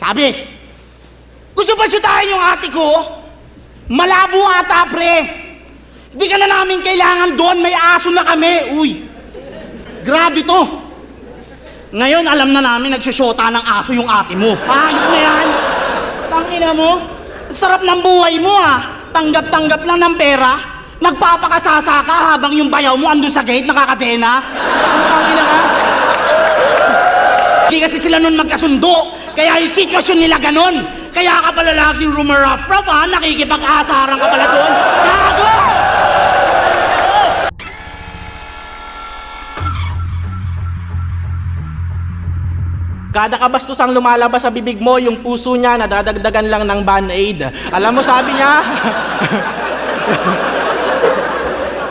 Sabi, gusto ba syutahin yung ate ko? Malabo ata, pre. Hindi ka na namin kailangan doon, may aso na kami. Uy, grabe to. Ngayon, alam na namin, nagsusyota ng aso yung ate mo. Ayok na yan. Tangina mo, sarap ng buhay mo ah. Tanggap-tanggap lang ng pera. Nagpapakasasa ka habang yung bayaw mo andun sa gate, nakakadena. Tangina ka. Hindi kasi sila nun magkasundo. Kaya yung sitwasyon nila ganon. Kaya ka pala laging rumaraf-raf ha, nakikipag-asaran ka pala doon. Gago! Kada kabastos ang lumalabas sa bibig mo, yung puso niya nadadagdagan lang ng Band-Aid. Alam mo sabi niya?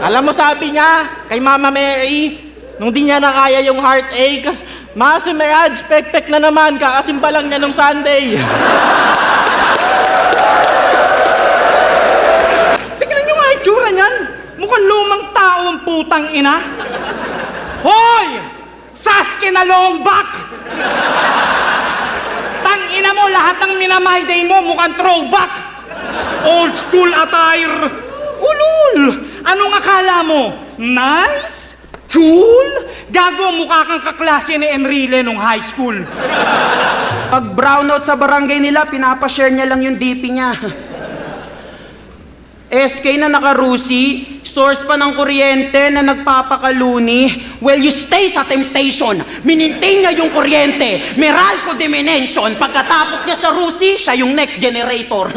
Alam mo sabi niya kay Mama Mary, nung di niya na kaya yung heartache, Masi Mirage, pek-pek na naman, kakasimba lang niya nung Sunday. Tignan nyo nga itsura niyan. Mukhang lumang tao ang putang ina. Hoy! Sasuke na long back! Tang-ina mo, lahat ng minamay day mo mukhang throwback! Old school attire! Ulul! Anong akala mo? Nice? Cool? Gago, mukha kang kaklase ni Enrile nung high school. Pag brownout sa barangay nila, pinapashare niya lang yung DP niya. SK na naka-Rusi, source pa ng kuryente na nagpapakaluni. Well, you stay sa temptation. Minintain niya yung kuryente. Meralco Dimension. Pagkatapos niya sa Rusi, siya yung next generator.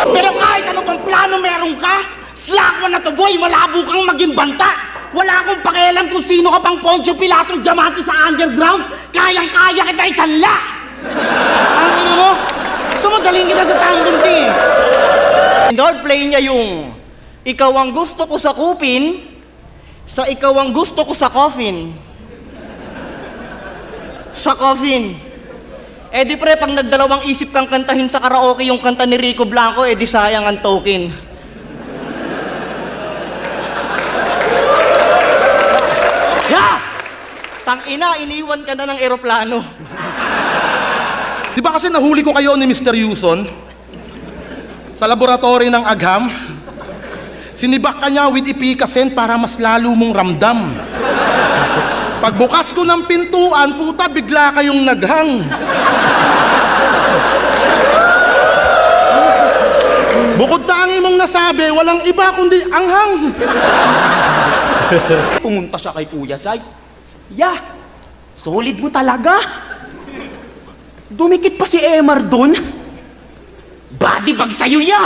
Pero kahit ano pang plano meron ka, slack mo na to boy, malabo kang maging banta. Wala akong pakialam kung sino ka pang Poncio Pilatong diamante sa underground. Kayang-kaya kita isanla. Ang ina mo, gusto mo daling kita sa tanggunti. Play niya yung ikaw ang gusto ko sa kupin, sa ikaw ang gusto ko sa coffin. Sa coffin. Eh di pre, pag nagdalawang isip kang kantahin sa karaoke yung kanta ni Rico Blanco, eh di sayang ang token. Ya! Tangina, iniwan ka na ng eroplano. Di ba kasi nahuli ko kayo ni Mr. Yuson sa laboratory ng Agham? Sinibak ka niya with Ipikasen para mas lalo mong ramdam. Pagbukas ko ng pintuan, puta, bigla kayong naghang. Bukod na ang imong nasabi, walang iba kundi anghang. Pumunta siya kay Kuya Sai. Yeah, solid mo talaga. Dumikit pa si Emar doon. Body bag sa'yo, ya!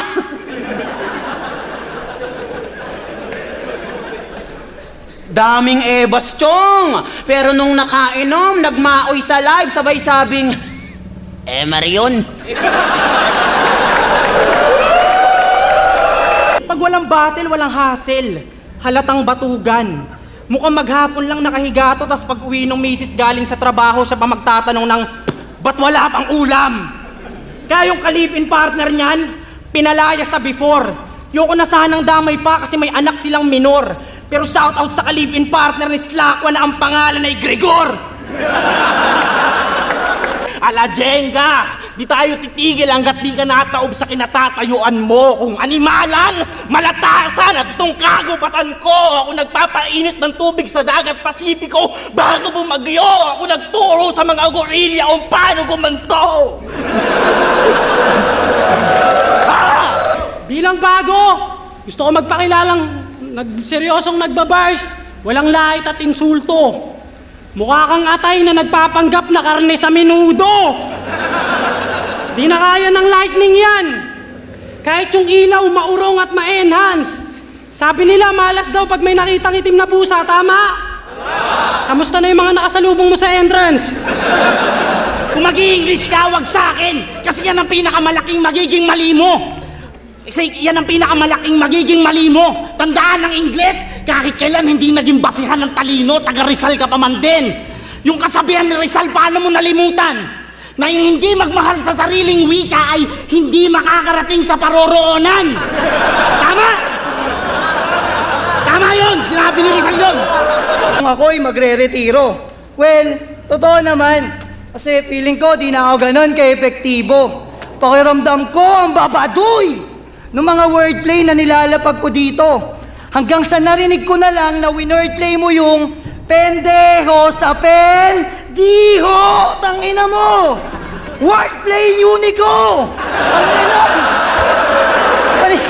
Daming ebas, Chong! Pero nung nakainom, nagmaoy sa live, sabay sabing, Emar yun. Pag walang battle, walang hassle. Halatang batugan. Mukhang maghapon lang nakahiga to, tas pag uwi ng misis galing sa trabaho, siya pa magtatanong ng, ba't wala pang ulam? Kaya yung ka-live-in partner niyan, pinalaya sa before. Yoko na sanang damay pa kasi may anak silang minor. Pero shout out sa ka-live-in partner ni Slakwa na ang pangalan ay Gregor. Ala Jenga, di tayo titigil hanggat di ka nataob sa kinatatayuan mo. Kung animalan, malatasan at itong kagubatan ko. Ako nagpapainit ng tubig sa dagat Pasipiko bago bumagyo. Ako nagturo sa mga gorilya kung paano gumanto. Bilang bago, gusto ko magpakilalang seryosong nagbabars, walang lait at insulto. Mukha kang atay na nagpapanggap na karne sa menudo. Di na kaya ng lightning yan. Kahit yung ilaw, maurong at ma-enhance. Sabi nila, malas daw pag may nakitang itim na pusa, tama? Kamusta na yung mga nakasalubong mo sa entrance? Kung mag-i-English ka, wag sa akin. Kasi yan ang pinakamalaking magiging mali mo. Kasi yan ang pinakamalaking magiging mali mo. Tandaan ng Ingles, kahit kailan hindi naging basihan ng talino, taga Rizal ka pa man din. Yung kasabihan ni Rizal, paano mo nalimutan? Na yung hindi magmahal sa sariling wika ay hindi makakarating sa paroroonan. Tama? Tama yun, sinabi ni Rizal yun. Kung ako'y magre-retiro, well, Totoo naman. Kasi feeling ko, di na ako ganun ka-epektibo. Pakiramdam ko ang babadoy ng mga wordplay na nilalapag ko dito. Hanggang sa narinig ko na lang na winordplay mo yung pendeho sa pendiho. Tangina mo! Wordplay unico! Tangina! Alis!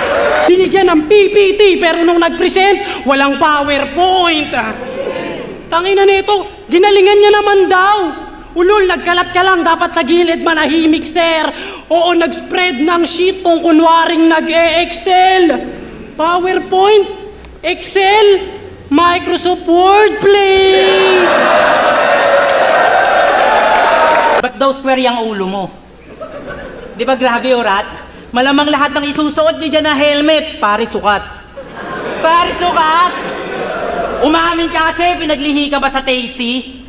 Binigyan ng PPT pero nung nag-present, walang PowerPoint. Tangina nito, ginalingan niya naman daw. Ulol, nagkalat ka lang, dapat sa gilid manahimik, sir. Oo, nag-spread ng sheet kung kunwaring nag-e-Excel. PowerPoint, Excel, Microsoft Word, play! Ba't daw square yung ulo mo? Di ba grabe, Orat? Malamang lahat ng isusuot niyo dyan na helmet, pare sukat. Pare sukat! Umamin ka kasi, pinaglihi ka ba sa tasty?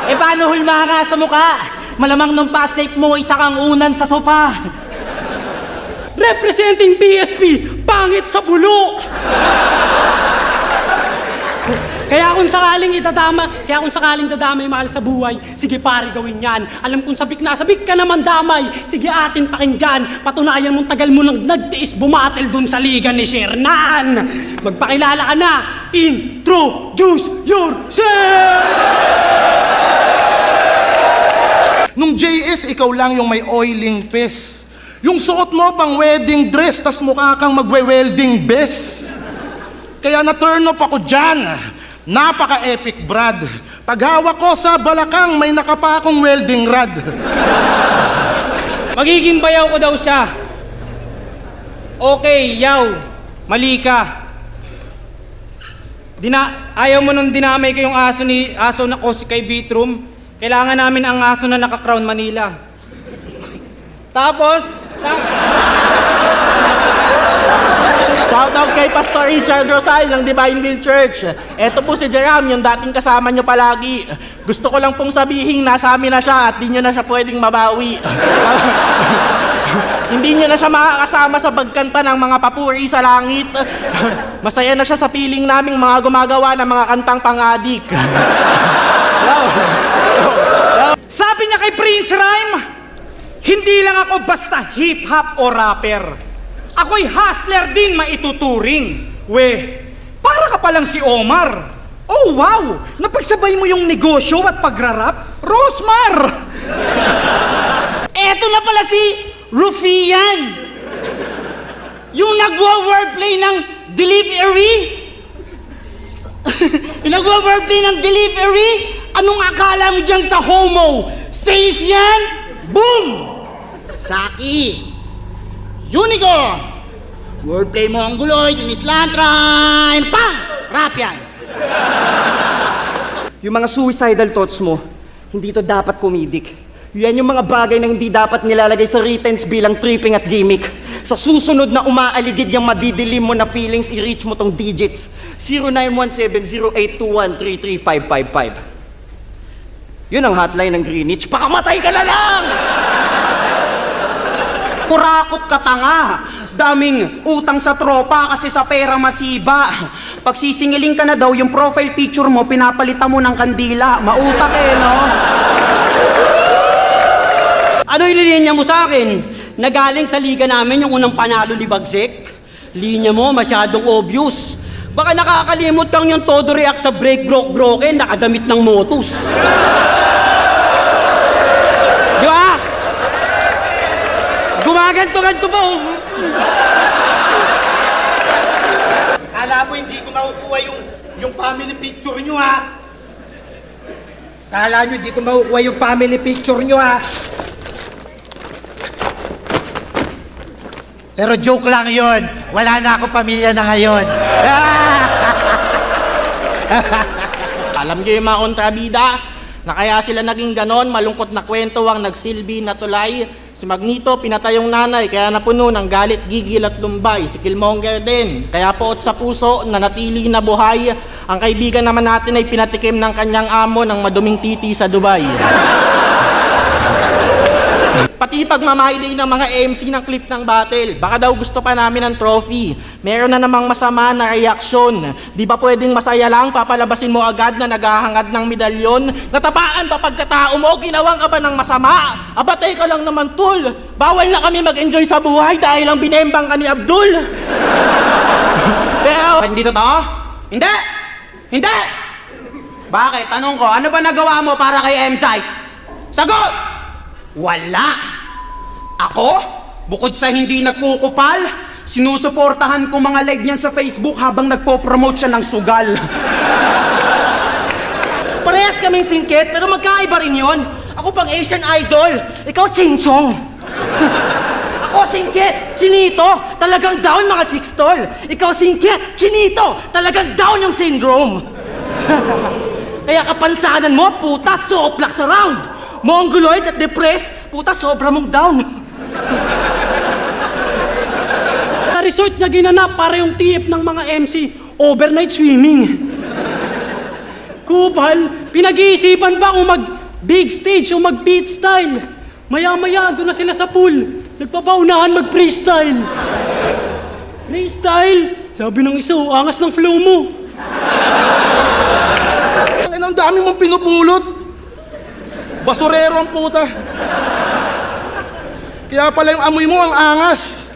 Eh paano hulma ka sa mukha? Malamang nung past life mo, isa kang unan sa sopa. Representing PSP, pangit sa bulo! Kaya kung sakaling dadamay mahal sa buhay, sige pare gawin yan. Alam kong sabik na sabik ka naman damay, sige atin pakinggan. Patunayan mong tagal mo nang nagtiis bumatel dun sa liga ni Shernan. Magpakilala ka na, introduce yourself! Nung JS, ikaw lang yung may oiling pes. Yung suot mo pang wedding dress, tas mukha kang magwe-welding best. Kaya na-turn off ako dyan. Napaka-epic, Brad. Paghawak ko sa balakang, may nakapakong welding rod. Magiging bayaw ko daw siya. Okay, yaw. Mali ka. Ayaw mo nung dinamay ko yung aso na kosi kay Beatroom. Kailangan namin ang aso na naka-Crown Manila. Tapos, Shoutout kay Pastor Richard Rosal ng Divine Will Church. Eto po si Jerome, yung dating kasama nyo palagi. Gusto ko lang pong sabihin, nasa amin na siya at di nyo na siya pwedeng mabawi. Hindi nyo na siya makakasama sa pagkanta ng mga papuri sa langit. Masaya na siya sa piling naming mga gumagawa ng mga kantang pang-adik. sabi niya kay Prince Rhyme, hindi lang ako basta hip-hop o rapper. Ako'y hustler din maituturing. Para ka palang si Omar. Oh wow! Napagsabay mo yung negosyo at pagrarap? Rosmar! Eto na pala si Rufian. Yung nagwa-wordplay ng delivery. Yung nagwa-wordplay ng delivery. Anong akala mo dyan sa homo? Safe yan? Boom! Saki. Unico! Wordplay mo ang guloy, yung islantrain, pang! Rap yan! Yung mga suicidal thoughts mo, hindi to dapat comedic. Yan yung mga bagay na hindi dapat nilalagay sa writtens bilang tripping at gimmick. Sa susunod na umaaligid yung madidilim mo na feelings, i-reach mo tong digits. 0917-0821-33555. Yun ang hotline ng Greenwich. Pakamatay ka na lang! Kurakot ka tanga. Daming utang sa tropa kasi sa pera masiba. Pag sisingiling ka na daw, yung profile picture mo, pinapalitan mo ng kandila. Mautak no? Ano ililinya mo sa akin? Nagaling sa liga namin yung unang panalo ni Bagsik? Linya mo masyadong obvious. Baka nakakalimot kang yung todo react sa break broken, nakadamit ng Motus. Di ba? Gumaganto-ganto ba? Kala mo hindi ko makukuha yung family picture nyo, ha? Kala nyo hindi ko makukuha yung family picture nyo, ha? Pero joke lang yon. Wala na akong pamilya na ngayon. Alam nyo yung mga kontrabida na kaya sila naging ganon, malungkot na kwento ang nagsilbi na tulay. Si Magneto, pinatay yung nanay, kaya napuno ng galit, gigil at lumbay. Si Killmonger din, kaya poot sa puso, nanatili na buhay. Ang kaibigan naman natin ay pinatikim ng kanyang amo ng maduming titi sa Dubai. Pati pagmamahidi ng mga MC ng clip ng battle. Baka daw gusto pa namin ng trophy. Meron na namang masama na reaksyon. Di ba pwedeng masaya lang, papalabasin mo agad na naghahangad ng medalyon? Natapaan pa pagkatao mo, ginawang ka ba ng masama? Aba, teka lang naman, tol. Bawal na kami mag-enjoy sa buhay dahil lang binembang ka ni Abdul. Pero, Hindi totoo? Hindi! Hindi! Bakit? Tanong ko, ano ba nagawa mo para kay M-Site? Sagot! Wala! Ako, bukod sa hindi nagkukupal, sinusuportahan ko mga like niyan sa Facebook habang nagpo-promote siya ng sugal. Parehas kaming singkit, pero magkaiba rin yun. Ako pang Asian Idol, ikaw Ching Chong. Ako singkit, Chinito, talagang down mga chicks tol. Ikaw singkit, Chinito, talagang down yung syndrome. Kaya kapansanan mo, puta, soplak sa round. Mongoloid at depressed, puta, sobra mong down. Sa resort niya ginanap para yung TF ng mga MC, overnight swimming. Kupal, pinag-iisipan ba kung mag-big stage o mag-beat style? Maya-maya, doon na sila sa pool. Nagpapaunahan mag-freestyle. Freestyle? Sabi ng isa, angas ng flow mo. Ang dami mong pinupulot. Basurero ang puta. Kaya pala yung amoy mo ang angas.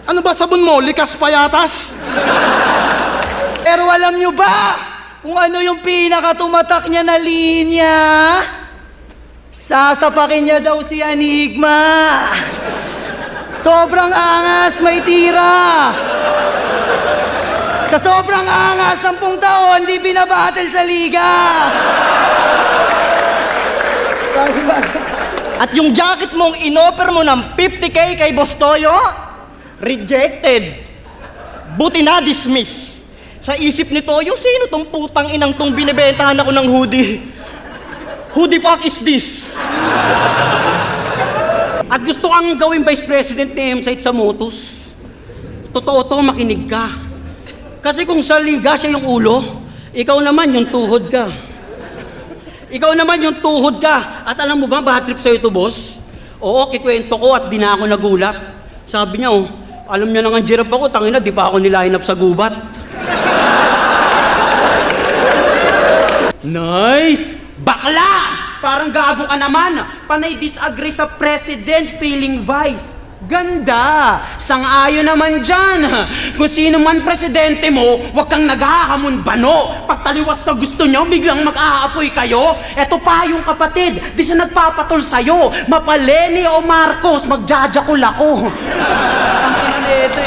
Ano ba sabon mo? Likas payatas? Pero alam nyo ba kung ano yung pinakatumatak niya na linya? Sasapakin niya daw si Enigma. Sobrang angas, may tira. Sa sobrang angas, 10 taon, di binabattle sa liga. At yung jacket mong inoffer mo ng 50K kay Boss Toyo, rejected. Buti na dismiss. Sa isip ni Toyo, sino tong putang inang tong binibentahan ako ng hoodie? Who the fuck is this? At gusto kang gawing Vice President ni M-Site sa Motus? Totoo to, makinig ka. Kasi kung sa liga siya yung ulo, ikaw naman yung tuhod ka. Ikaw naman yung tuhod ka. At alam mo ba, bad trip sa'yo to, boss? Oo, kikwento ko at di na ako nagulat. Sabi niya, oh, alam niya na nga giraffe ako, tangina, di pa ako niline up sa gubat. Nice! Bakla! Parang gago ka naman. Panay disagree sa president, feeling vice. Ganda! Sang-ayon naman dyan. Kung sino man presidente mo, huwag kang naghahamon bano. Pagtaliwas sa gusto nyo, biglang mag-aapoy kayo. Eto pa yung kapatid, di siya nagpapatol sa'yo. Mapaleni o Marcos, magjajakul ako. Ang kinanete.